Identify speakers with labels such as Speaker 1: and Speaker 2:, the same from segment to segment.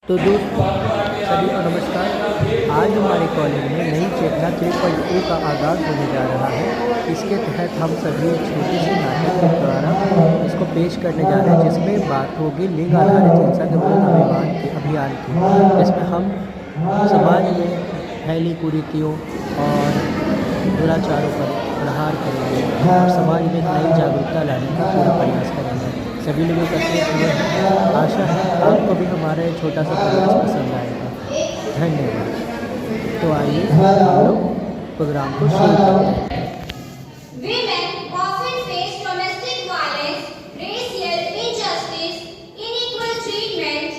Speaker 1: तो दोस्तों सभी को नमस्कार। आज हमारे कॉलेज में नई चेतना 3.0 का आगाज़ होने जा रहा है। इसके तहत हम सभी एक छोटी सी नाटक के द्वारा इसको पेश करने जा रहे हैं, जिसमें बात होगी लिंग आधारित हिंसा के विरुद्ध अभियान की, जिसमें हम समाज में फैली कुरीतियों और दुराचारों पर प्रहार करेंगे और समाज में नई जागरूकता लाने का पूरा प्रयास करेंगे। सभी लोग एकत्रित हुए हैं। आशा है आपको भी हमारा ये छोटा सा प्रयास पसंद आएगा। धन्यवाद। तो आइए हम लोग प्रोग्राम को शुरू करते हैं।
Speaker 2: Women often face domestic violence, racial injustice, unequal treatment,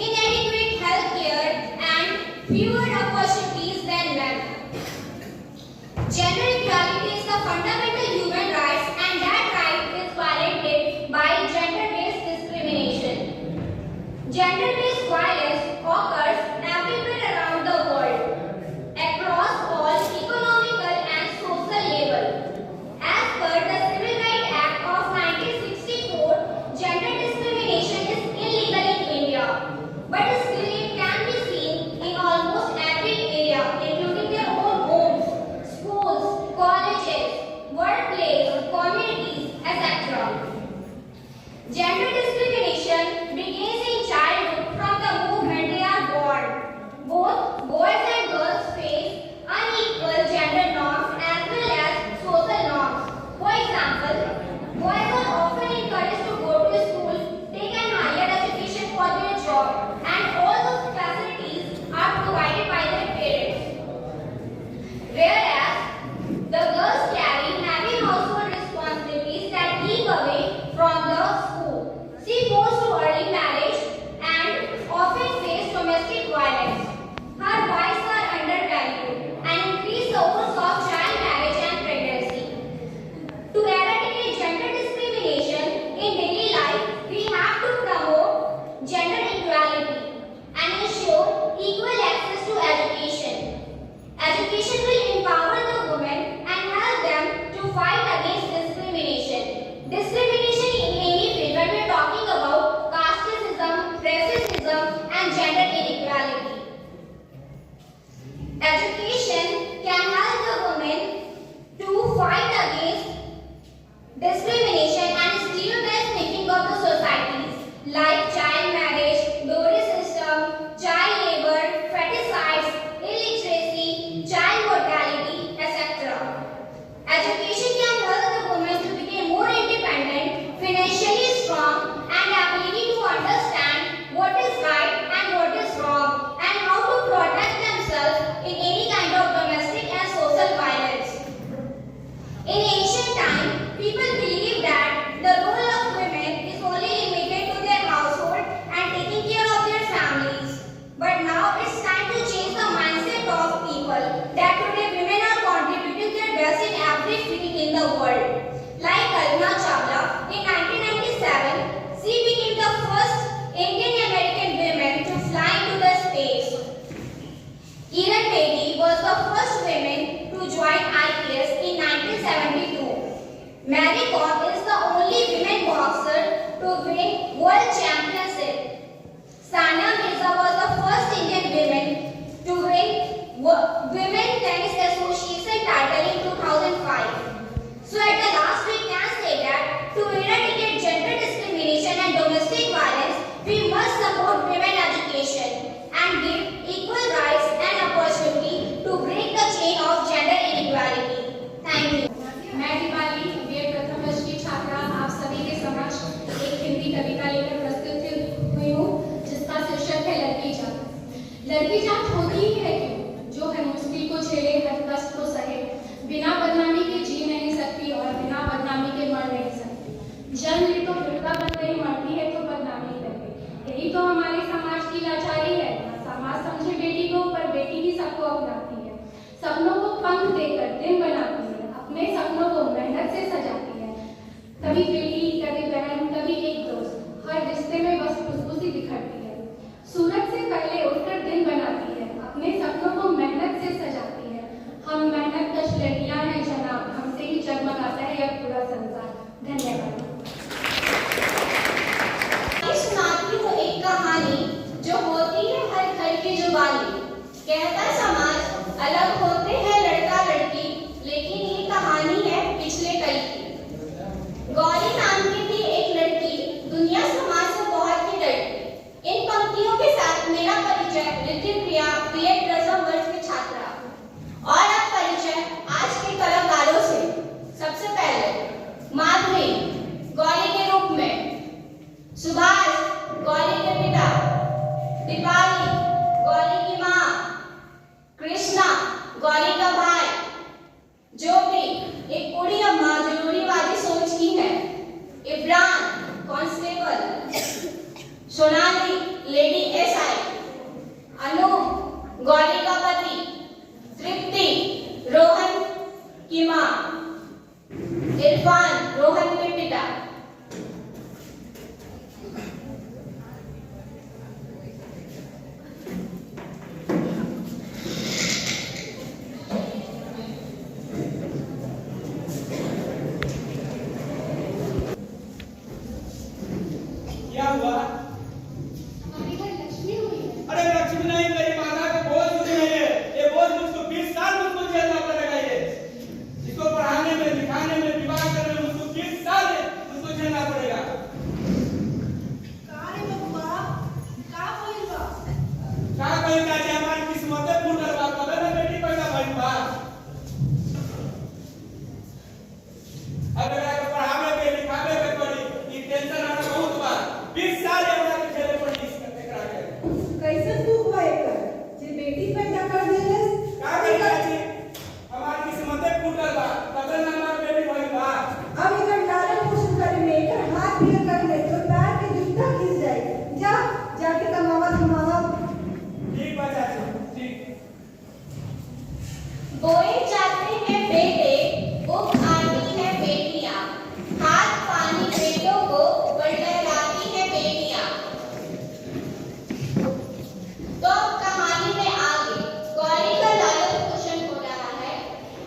Speaker 2: inadequate health care, and fewer opportunities than men. Gender equality is a fundamental human right, and that right is violated by gender-based discrimination. Gender-based violence occurs everywhere around the world, across all economical and social levels. As per the Civil Rights Act of 1964, gender discrimination is illegal in India, but still it can be seen in almost every area, including their own homes, schools, colleges, workplaces, communities, etc. Gender discrimination begins in childhood from the moment they are born. Both boys and girls face unequal gender norms as well as social norms. For example, boys are often encouraged to go to school, take an higher education for their job, and all those facilities are provided by their parents. Whereas the girls carry heavy household responsibilities that keep away from the school. She goes to early marriage and often face domestic violence. Her rights are undervalued and increase the odds of child marriage and pregnancy. To eradicate gender discrimination in daily life, we have to promote gender equality and ensure equal access to education. Education will empower the women and help them to fight against discrimination. Discrimination in any field, when we are talking about casteism, racism, and gender inequality. Education can help the women to fight against discrimination and stereotypes making of the societies like child marriage, dowry system, child labor, fetishides, illiteracy, child mortality, etc. Education can help the women to become more independent, financially strong, and ability to understand what is right and what is wrong, and how to protect themselves in any kind of domestic and social violence. In ancient times, people believed that the role of women is only limited to their household and taking care of their families. But now it's time to change the mindset of people that today women are contributing their best in every field in the world. Like Kalpana Chawla, in 1997, she became the first Indian American woman to fly into the space. Kiran Bedi was the first woman to join IPS in 1972. Mary Kom is the only women boxer to win world championship. Sania Mirza was the first Indian woman to win Women Tennis Association title in 2005. So at the last we can say that to eradicate gender discrimination and domestic violence, we must support women education and give equal rights and opportunity to break the chain of gender inequality. Thank you.
Speaker 3: मैं Deepali BEd प्रथम वर्ष की छात्रा आप सभी के समक्ष एक हिंदी कविता लेकर प्रस्तुत हुई हूँ, जिसका शीर्षक है लड़की जात। लड़की जात होती ही है क्यों, जो है मुश्किल को झेले, हर कष्ट को सहे, बिना बदनामी के जी नहीं सकती और बिना बदनामी के मर नहीं सकती। जन्म ली तो लड़का बन गई, मरती है तो बदनामी कर गई। यही तो हमारे समाज की लाचारी है। समाज समझे बेटी को, पर बेटी ही सबको अपनाती है, सपनों को पंख देकर दिन बनाती है, अपने सपनों को मेहनत से सजाती है। कभी बेटी, कभी बहन, कभी एक दोस्त, हर रिश्ते में बस खुशबू दिखती है। सूरज से पहले उठकर दिन बनाती है, अपने सपनों को मेहनत से सजाती है। हम मेहनत कश लड़कियां हैं जनाब, हमसे ही जगमगाता है यह पूरा संसार। धन्यवाद।
Speaker 2: सुनाती हूँ एक कहानी जो होती है परिचय नितिन प्रिया बीएड प्रथम वर्ष की छात्रा। और अब परिचय आज के कलाकारों से। सबसे पहले माधुरी गौरी के रूप में, सुभाष गौरी के पिता, दीपाली गौरी की माँ, कृष्णा गौरी का भाई, ज्योति एक बूढ़ी अम्मा जो रूढ़िवादी सोच की है, Ibran constable, Sonali lady SI, Anu Gauri का पति, तृप्ति रोहन की माँ, इरफान रोहन के पिता।
Speaker 4: क्या हुआ?
Speaker 3: हमारे घर लक्ष्मी हुई है।
Speaker 4: अरे लक्ष्मी नहीं, मेरी माता के बोझ मुझे नहीं है। ये बोझ मुझको 20 साल मुझको झेलना पड़ेगा। ये इसको पढ़ाने में, लिखाने में, विवाह करने में मुझको 20 साल मुझको झेलना पड़ेगा। का कोई का जे हमारी किस्मत फूटल बा, कबे ना बेटी पैदा भइल बा। अब एकरा के पढ़ावे के, लिखावे के पड़ी, ई टेंशन हमरा बहुत बा। 20 साल हमरा के झेले पड़ी एकरा के।
Speaker 5: कैसे दुख बा एकर जे बेटी पैदा कर देलस।
Speaker 4: का करी चाची, हमारी किस्मत फूटल बा, कबे ना हमार बेटी भइल बा।
Speaker 5: अब एकर लालन पोषण करे में एकर हाथ पीर कर ले तो पैर के जूता खिस जाए। जा जाके कमावा धमावा।
Speaker 4: ठीक बा चाची, ठीक।
Speaker 2: बोए जाते हैं बेटे, बुक आती है बेटियां, हाथ पानी बेटों को बरकराती है बेटियां। तो अब कहानी में आगे गौरी का लालन पोषण हो रहा है।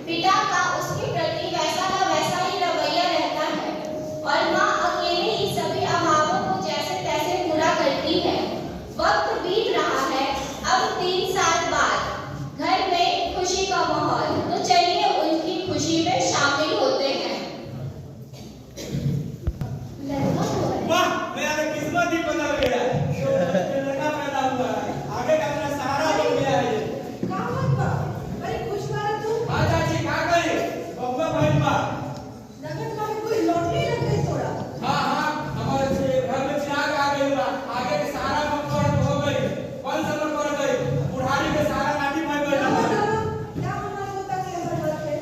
Speaker 2: पिता का उसके प्रति वैसा का वैसा ही रवैया रहता है और माँ अकेले ही सभी अभावों को जैसे तैसे पूरा करती है। वक्त बीत रहा है। अब 3 साल बाद घर में खुशी का माहौल। तो चलिए उनकी खुशी में शामिल होते हैं।
Speaker 3: लड़का हुआ है।
Speaker 4: वाह, मेरा तो किस्मत ही बदल गया। जो लड़का पैदा हुआ है, आगे का मेरा सहारा बन गया है।
Speaker 5: का मत बा अरे खुश बात तू।
Speaker 4: हाँ चाची, का कही बबुआ भइल बा।
Speaker 5: लगत बा कोई लॉटरी लग गई तोरा।
Speaker 4: हाँ, हमारे घर में चिराग आ गई बा। आगे के सहारा मकड़ हो गई, कौन सा मकड़ गई, बुढ़ारी के सहारा नाटी में गई।
Speaker 5: क्या हमारा होता है हर बात पे।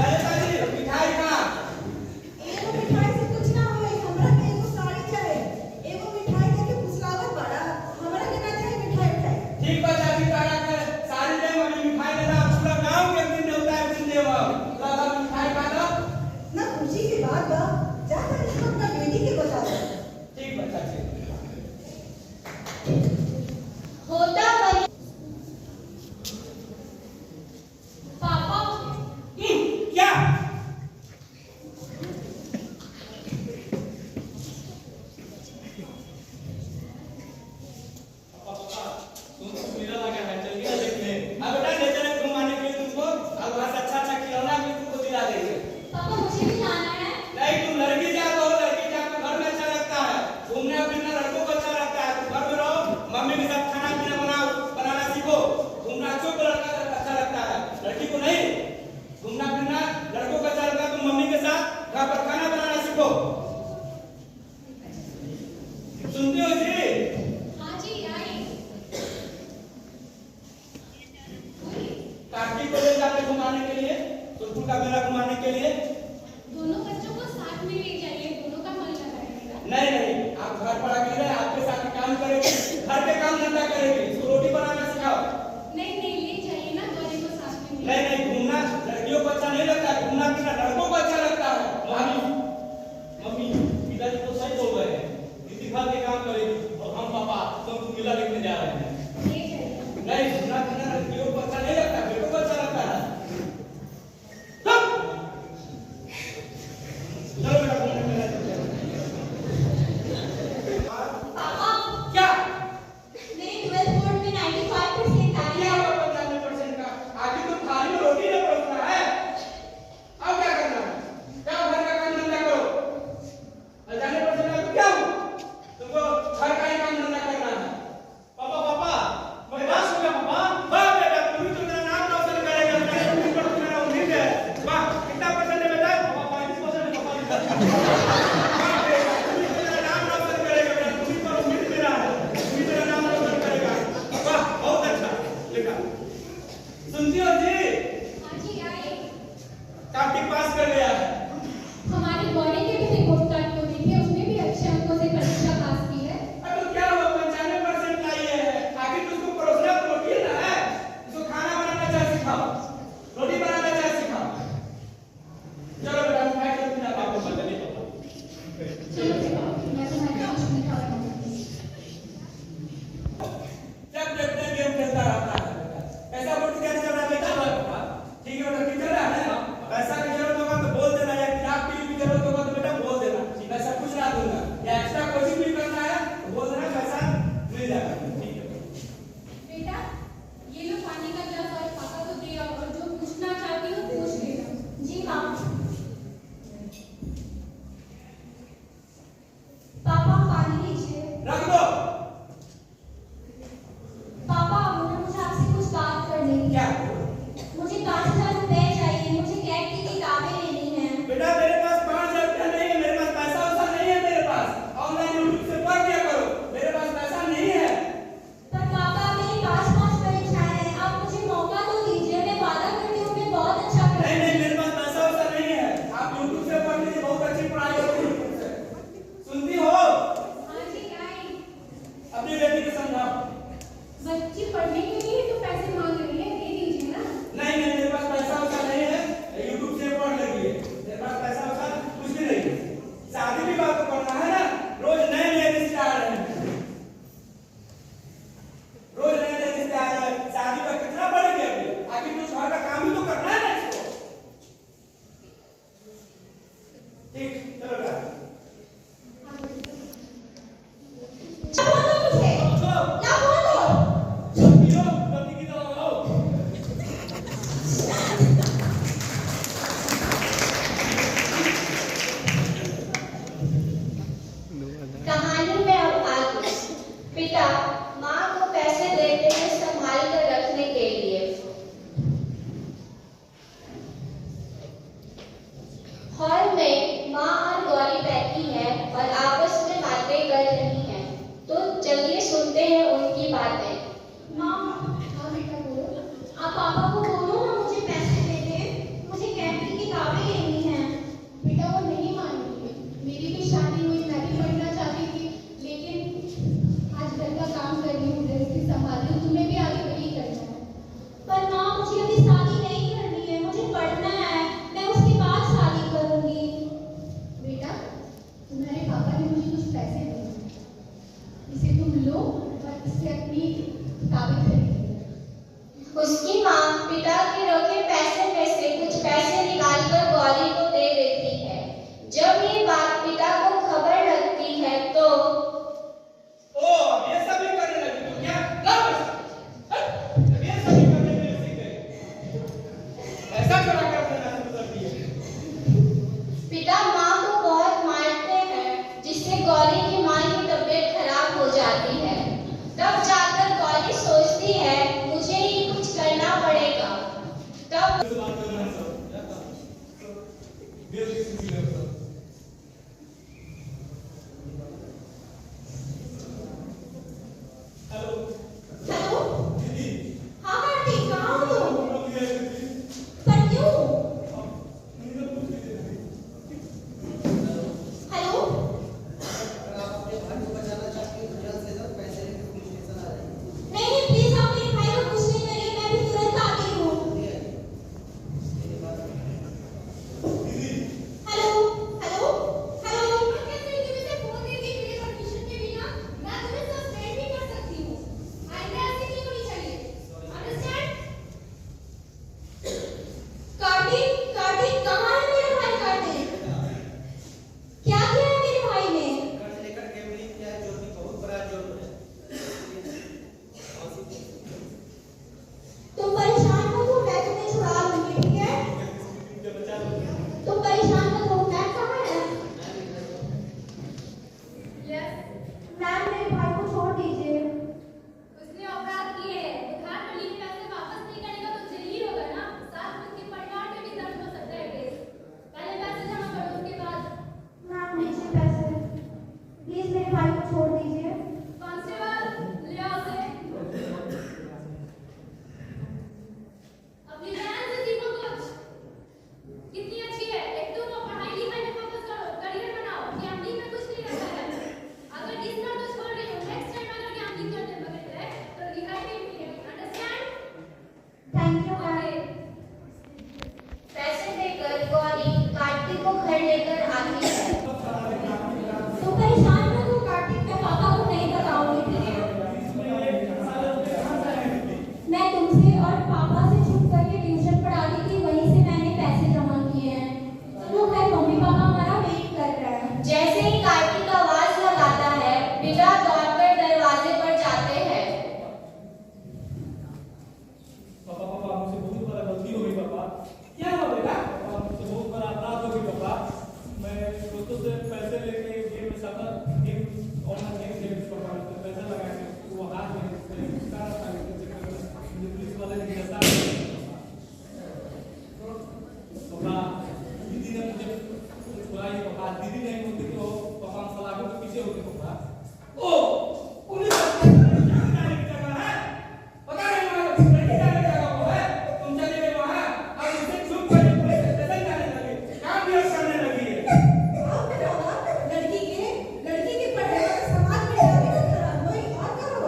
Speaker 4: अरे चाची, मिठाई का
Speaker 5: एगो मिठाई से कुछ ना होई। हमरा के एगो साड़ी चाहे। एगो मिठाई के फुसलावत बड़ा। हमरा के ना चाहे मिठाई।
Speaker 4: ठीक बा चाची, तारा के सारी दे मम्मी मिठाई देना। पूरा गांव के दिन होता है, दिन देवा दादा मिठाई खा लो।
Speaker 5: ना खुशी की बात बा। जा कर अपना बेटी के बता दे।
Speaker 4: ठीक बा चाची।
Speaker 2: होता वही
Speaker 3: पापा
Speaker 4: क्या? तुमको मेला लगा है, चलिए देखने। अब बेटा ले चले घुमाने के लिए तुमको, अब वहाँ से अच्छा खिलौना भी तुमको दिला देंगे।
Speaker 3: पापा मुझे भी जाना है।
Speaker 4: नहीं, तुम लड़की जा तो लड़की जा तो घर में अच्छा लगता है। घूमने फिरना लड़कों को अच्छा लगता है। तुम घर में रहो, मम्मी के साथ खाना पीना बनाना सीखो। घूमना अच्छों को अच्छा लगता है, लड़की को नहीं। घूमना फिरना लड़कों को अच्छा लगता है। तुम मम्मी के साथ घर पर खाना बनाना सीखो। सुनती हो जी?
Speaker 3: हाँ जी, आई।
Speaker 4: कार्तिक को ले जाते घुमाने के लिए, सुरपुर का मेला घुमाने के लिए।
Speaker 3: दोनों बच्चों को साथ में ले जाइए, दोनों का मन लगा रहेगा।
Speaker 4: नहीं, आप घर पर अकेले आपके साथ काम करेगी, घर के काम धंधा करेगी, इसको रोटी बनाना सिखाओ।
Speaker 3: नहीं, ले जाइए ना गौरी को साथ में।
Speaker 4: नहीं, घूमना लड़कियों को अच्छा नहीं लगता, घूमना फिरना लड़कों को अच्छा लगता है। मम्मी पिताजी तो सही बोल रहे हैं, इसी घर के काम करेगी।
Speaker 2: पिता माँ को पैसे देते हैं संभाल कर रखने के लिए। हॉल में माँ और गौरी बैठी हैं और आपस में बातें कर रही हैं। तो चलिए सुनते हैं उनकी बातें।
Speaker 3: माँ, हाँ बेटा बोलो। आप पापा को बोलो ना मुझे पैसे दे दे, मुझे कैंटीन की किताबें लेनी हैं। बेटा वो नहीं मानेंगे। मेरी भी शादी हुई, मैं भी पढ़ना चाहती थी, लेकिन आज घर का काम कर रही हूँ, गृहस्थी संभाल रही हूँ, तुम्हें भी आगे वही करना है।
Speaker 5: पर माँ मुझे अभी शादी नहीं करनी है, मुझे पढ़ना है, मैं उसके बाद शादी करूंगी।
Speaker 3: बेटा, तुम्हारे पापा ने मुझे कुछ पैसे दिए, इसे तुम लो और इससे अपनी किताबें खरीदो।
Speaker 2: उसकी माँ पिता के रखे पैसे में से कुछ पैसे निकालकर गौरी को दे देती है। जब ये बात पिता को खबर लगती है तो
Speaker 4: ओ ये सब भी करने लगी तो क्या लाओ पैसा। ये सब भी करने के लिए सीख गए। ऐसा चुरा कर देना शुरू कर दिए।
Speaker 2: पिता माँ को बहुत मारते हैं, जिससे गौरी की माँ की तबीयत खराब हो जाती है। तब जाकर गौरी सोचती है मुझे ही कुछ करना पड़ेगा। तब
Speaker 4: हेलो
Speaker 5: हेलो,
Speaker 4: दीदी
Speaker 5: हाँ कार्तिक, कहाँ हो तुम?
Speaker 4: हम लोग ये दीदी
Speaker 5: पर क्यों?
Speaker 4: मुझे कुछ नहीं दे रही।
Speaker 5: हेलो, नहीं प्लीज आप मेरे भाई को कुछ नहीं करिए, मैं भी तुरंत आ गई हूँ। हेलो, हेलो, हेलो,
Speaker 3: कैसे तुम्हें से फोन करके मेरे परमिशन के बिना मैं तुम्हें सस्पेंड भी कर सकती हूँ। आइंदा ऐसे नहीं होनी चाहिए। अंडरस्टैंड?
Speaker 5: कार्तिक, कार्तिक कहाँ है मेरा भाई? कार्तिक क्या किया है मेरे भाई ने? तुम परेशान मत हो, मैं तुम्हें छुड़ा लूंगी, ठीक है? तुम परेशान मत हो, मैं कहाँ है?
Speaker 3: यस,
Speaker 5: मैम मेरे भाई को छोड़ दीजिए।
Speaker 3: उसने अपराध किए हैं। उधार पर लिए पैसे वापस नहीं करेगा तो जेल ही होगा ना। साथ में उसके परिवार में भी दर्ज हो सकता है केस। पहले पैसे जमा करो, उसके बाद
Speaker 5: मैम लीजिए पैसे, प्लीज मेरे भाई को छोड़ दीजिए।
Speaker 3: कांस्टेबल ले आओ उसे। अपनी बहन से सीखो कुछ। कितनी अच्छी है। एक तुम पढ़ाई लिखाई में फोकस करो, करियर बनाओ। गैम्बलिंग में कुछ नहीं रखा है। अगर इस बार तो छोड़ रही हो, नेक्स्ट टाइम अगर गैम्बलिंग करने पकड़ गए तो रिहाई नहीं मिलेगी। अंडरस्टैंड?
Speaker 5: Thank you ma'am.
Speaker 2: पैसे देकर गौरी कार्तिक को घर लेकर आती है।
Speaker 5: तुम परेशान मत हो कार्तिक, मैं पापा को नहीं बताऊंगी, ठीक है? मैं तुमसे और पापा से छुप करके ट्यूशन पढ़ाती थी, वहीं से मैंने पैसे जमा किए हैं। चलो खैर, मम्मी पापा हमारा वेट कर रहे हैं।
Speaker 2: जैसे ही कार्तिक आवाज लगाता है, पिता दौड़कर दरवाजे पर जाते हैं।
Speaker 6: पापा पापा मुझसे बहुत बड़ा गलती हो गई पापा।
Speaker 4: क्या हुआ बेटा?
Speaker 6: पापा मुझसे बहुत बड़ा अपराध हो गई पापा। मैं दोस्तों से पैसे लेके गेम में साथा गेम ऑनलाइन गेम खेल पापा उसमें पैसा लगा के वो हार गए। मुझे पुलिस वाले ने गिरफ्तार कर लिया पापा। दीदी ने मुझे कुछ बुलाई पापा। दीदी नहीं होती तो पापा हम सलाखों के पीछे होते पापा।
Speaker 4: ओ पुलिस जाने की जगह है। पता नहीं वहाँ लड़की जाने की जगह वो है। तुम चले गए वहाँ और उसे छुप कर पुलिस स्टेशन जाने लगे। काम भी अब करने लगी है।
Speaker 5: आप बताओ, लड़की के पढ़ने वाले समाज में जाके ना खराब होई और करो।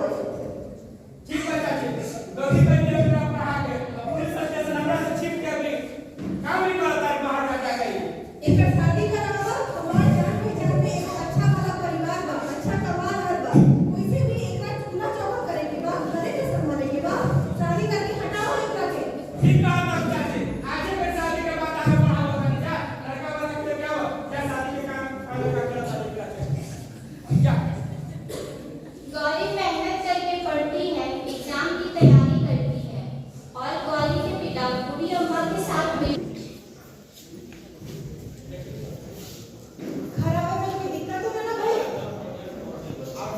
Speaker 4: ठीक है चाची, गलती कर लिया तो आप पढ़ा के पुलिस स्टेशन हमरा से छिप के अभी काम नहीं करता है बाहर जाके कहीं।
Speaker 5: एक शादी करावा, हमारे जान पहचान में एक अच्छा वाला परिवार बा, अच्छा कमाल घर बा, वैसे भी एक चूल्हा चौका करे के बा, घरे के संभाले के बा, शादी करके हटाओ एकरा के।
Speaker 4: ठीक कहा बात चाची। आगे फिर शादी के बाद आगे बढ़ा होगा नहीं क्या? लड़का वाला के लिए क्या हुआ? क्या शादी के काम आगे का कर शादी का क्या?
Speaker 2: गौरी मेहनत करके पढ़ती है, एग्जाम की तैयारी करती है और गौरी के पिता बूढ़ी अम्मा के साथ भी
Speaker 5: खराब है, कोई दिक्कत हो ना भाई?
Speaker 4: आप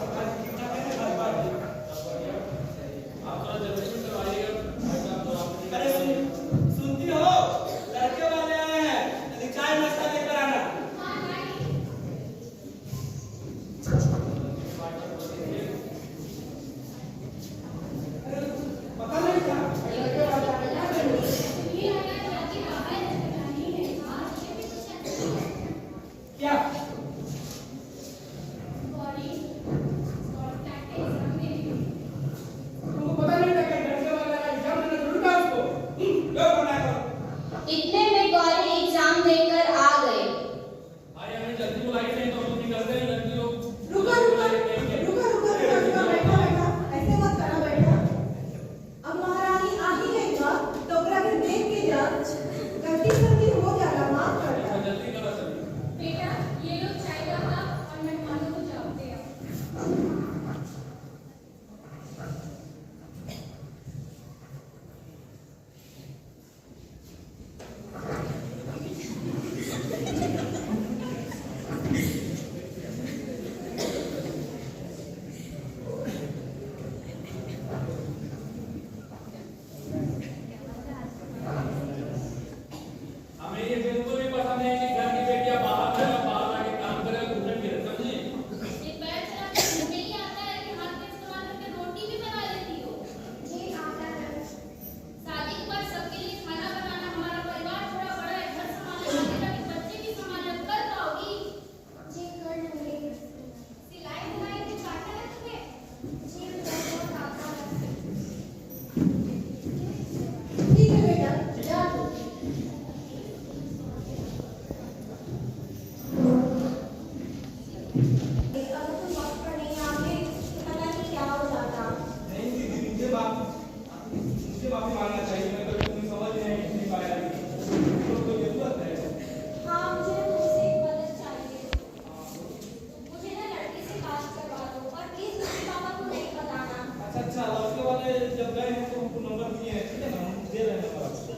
Speaker 6: जब गए हैं तो हमको नंबर दिए हैं, ठीक है ना, हम दे रहे हैं नंबर आपको।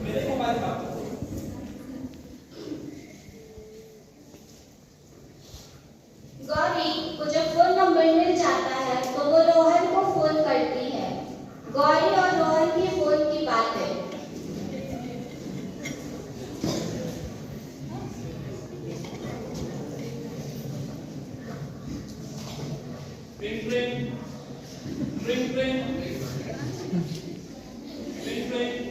Speaker 6: मेरे मोबाइल का
Speaker 2: गौरी को जब फोन नंबर मिल जाता है तो वो रोहन को फोन करती है। गौरी और रोहन की फोन की बातें।
Speaker 6: Ring ring ring ring ring ring.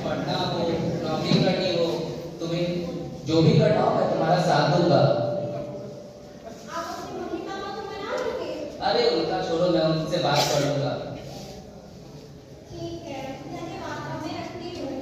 Speaker 7: पढ़ना हो, नौकरी करनी हो, तुम्हें जो भी करना हो मैं तुम्हारा साथ दूंगा।
Speaker 5: आप अपने मम्मी पापा को मना लोगे?
Speaker 7: अरे उनका छोड़ो, मैं उनसे बात कर लूंगा।
Speaker 5: ठीक है, धन्यवाद, अब मैं रखती हूँ।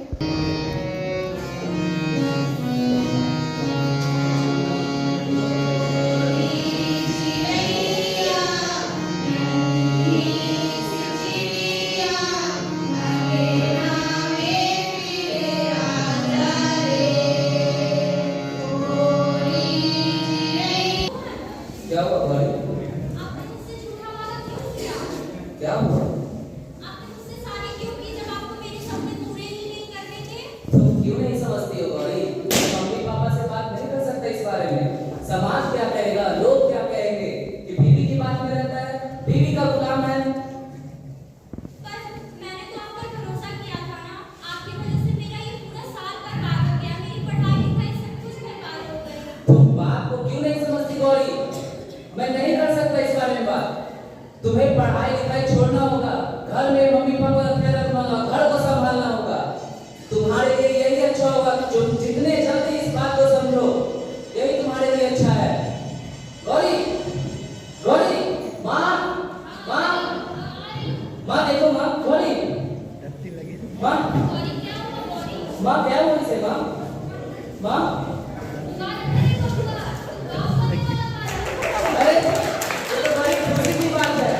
Speaker 7: क्या हुआ भाई?
Speaker 5: आपने मुझसे झूठा वादा क्यों किया?
Speaker 7: क्या हुआ?
Speaker 5: आपने मुझसे शादी क्यों की जब आपको मेरे सपने पूरे ही नहीं करने थे?
Speaker 7: तुम क्यों नहीं समझती हो भाई? मम्मी पापा से बात नहीं कर सकते इस बारे में। समाज क्या कहेगा, लोग क्या कहेंगे कि बीवी की बात में रहता है, बीवी का गुलाम है।
Speaker 5: पर मैंने तो आप पर भरोसा किया था ना। आपकी वजह से मेरा ये पूरा साल बर्बाद हो गया, मेरी पढ़ाई लिखाई सब कुछ बर्बाद हो गई।
Speaker 7: तुम बात को क्यों नहीं समझती गौरी? मैं नहीं कर सकता इस बारे में बात। तुम्हें पढ़ाई लिखाई छोड़ना होगा, घर में मम्मी पापा का ख्याल रखना होगा, घर को संभालना होगा। तुम्हारे लिए यही अच्छा होगा कि जो जितने जल्दी इस बात को समझो, यही तुम्हारे लिए अच्छा है। गौरी, गौरी, माँ, माँ, माँ देखो माँ, गौरी, माँ,
Speaker 5: गौरी क्या हुआ गौरी?
Speaker 7: माँ क्या हुआ इसे माँ? माँ,
Speaker 5: पुकार करे कब हुआ? गाँव का वाला
Speaker 7: अरे ये तो बड़ी खुशी की बात है।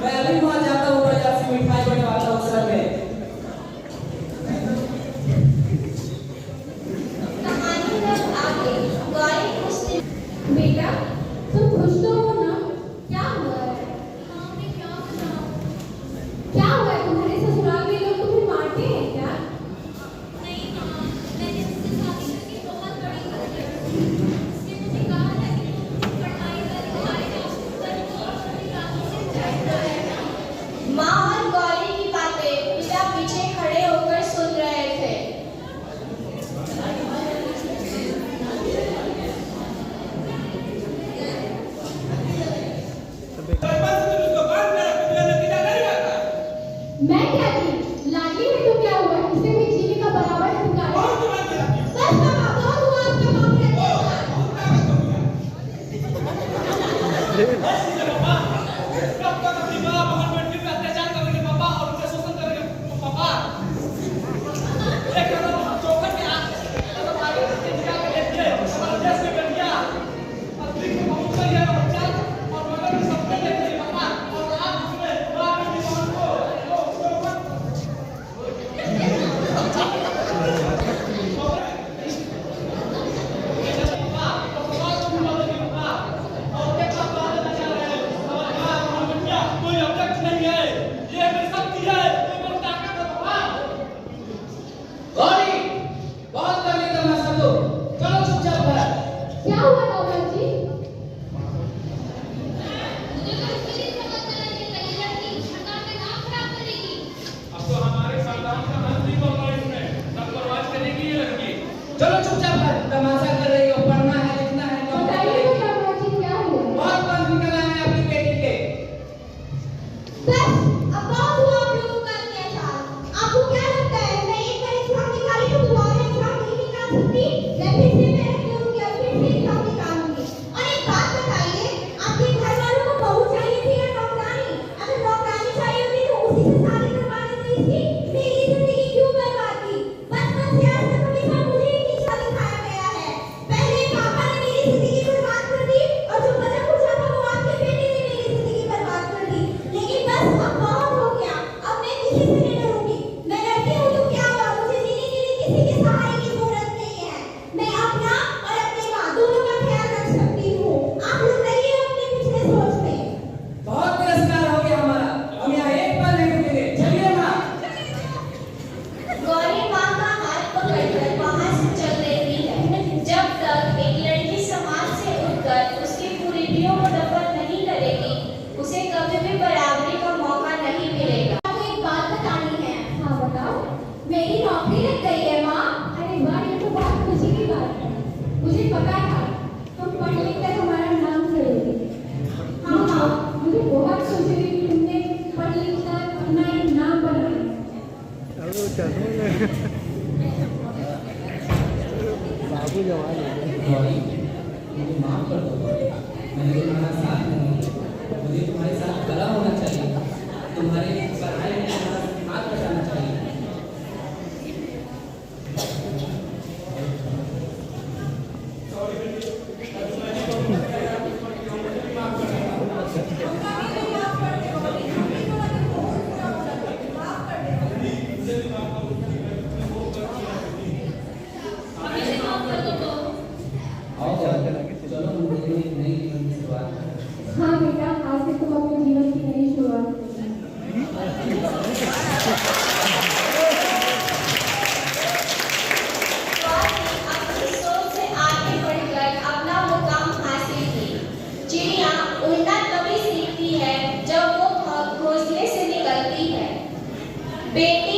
Speaker 7: मैं अभी वहाँ जाता हूँ, बाजार से मिठाई बनवाता हूँ सर में।
Speaker 2: कहानी में आगे गौरी कुछ दिन
Speaker 3: बेटा तुम खुश तो हो ना? क्या हुआ है?
Speaker 5: माँ मैं क्या बताऊँ?
Speaker 3: क्या हुआ है? तुम्हारे ससुराल में लोग तुम्हें मारते हैं क्या?
Speaker 5: नहीं माँ, मैंने उससे शादी करके बहुत बड़ी गलती की। उसने मुझे कहा था कि तुम पढ़ाई कर लिखाई कर लो और अपनी बातों से चढ़ना है ना।
Speaker 2: माँ और गौरी की बातें पिता पीछे खड़े होकर सुन रहे थे।
Speaker 4: बचपन से तुम उसको बांध के रखो, तुम्हें नतीजा नहीं आता।
Speaker 3: मैं क्या की? लाडली है तो क्या हुआ? इसे भी जीने का बराबर अधिकार है।
Speaker 4: बहुत तुम्हें क्या किया?
Speaker 3: बस बाबा बहुत हुआ आपका काम रहता है।
Speaker 4: बहुत ताकत हो गया। बस कीजिए पापा। कब तक अपनी माँ बहन बेटी पे अत्याचार करेंगे पापा और उनका शोषण करेंगे पापा? एक कदम हम चौखट पे कदम आगे बढ़ते निकाल के देखिए, हमारा देश में कर दिया। और दिल में बहुत सही है और चाल और मगर में सब कर लेते हैं पापा। और आप उसमें माँ बेटी बहन को
Speaker 1: बाबू जवान हो गए।
Speaker 7: गौरी, मुझे माफ कर दो गौरी। मैंने तुम्हारा साथ नहीं दिया। मुझे तुम्हारे साथ खड़ा होना चाहिए, तुम्हारे पढ़ाई में तुम्हारा हाथ बचाना चाहिए। आओ गौरी, चलो हम देखते हैं नई जीवन की शुरुआत।
Speaker 3: हाँ बेटा, आज से तुम अपने जीवन की नई शुरुआत करोगे।
Speaker 2: अपनी सोच से आगे बढ़कर अपना मुकाम हासिल की। चिड़िया उड़ना तभी सीखती है जब वो घोंसले से निकलती है। बेटे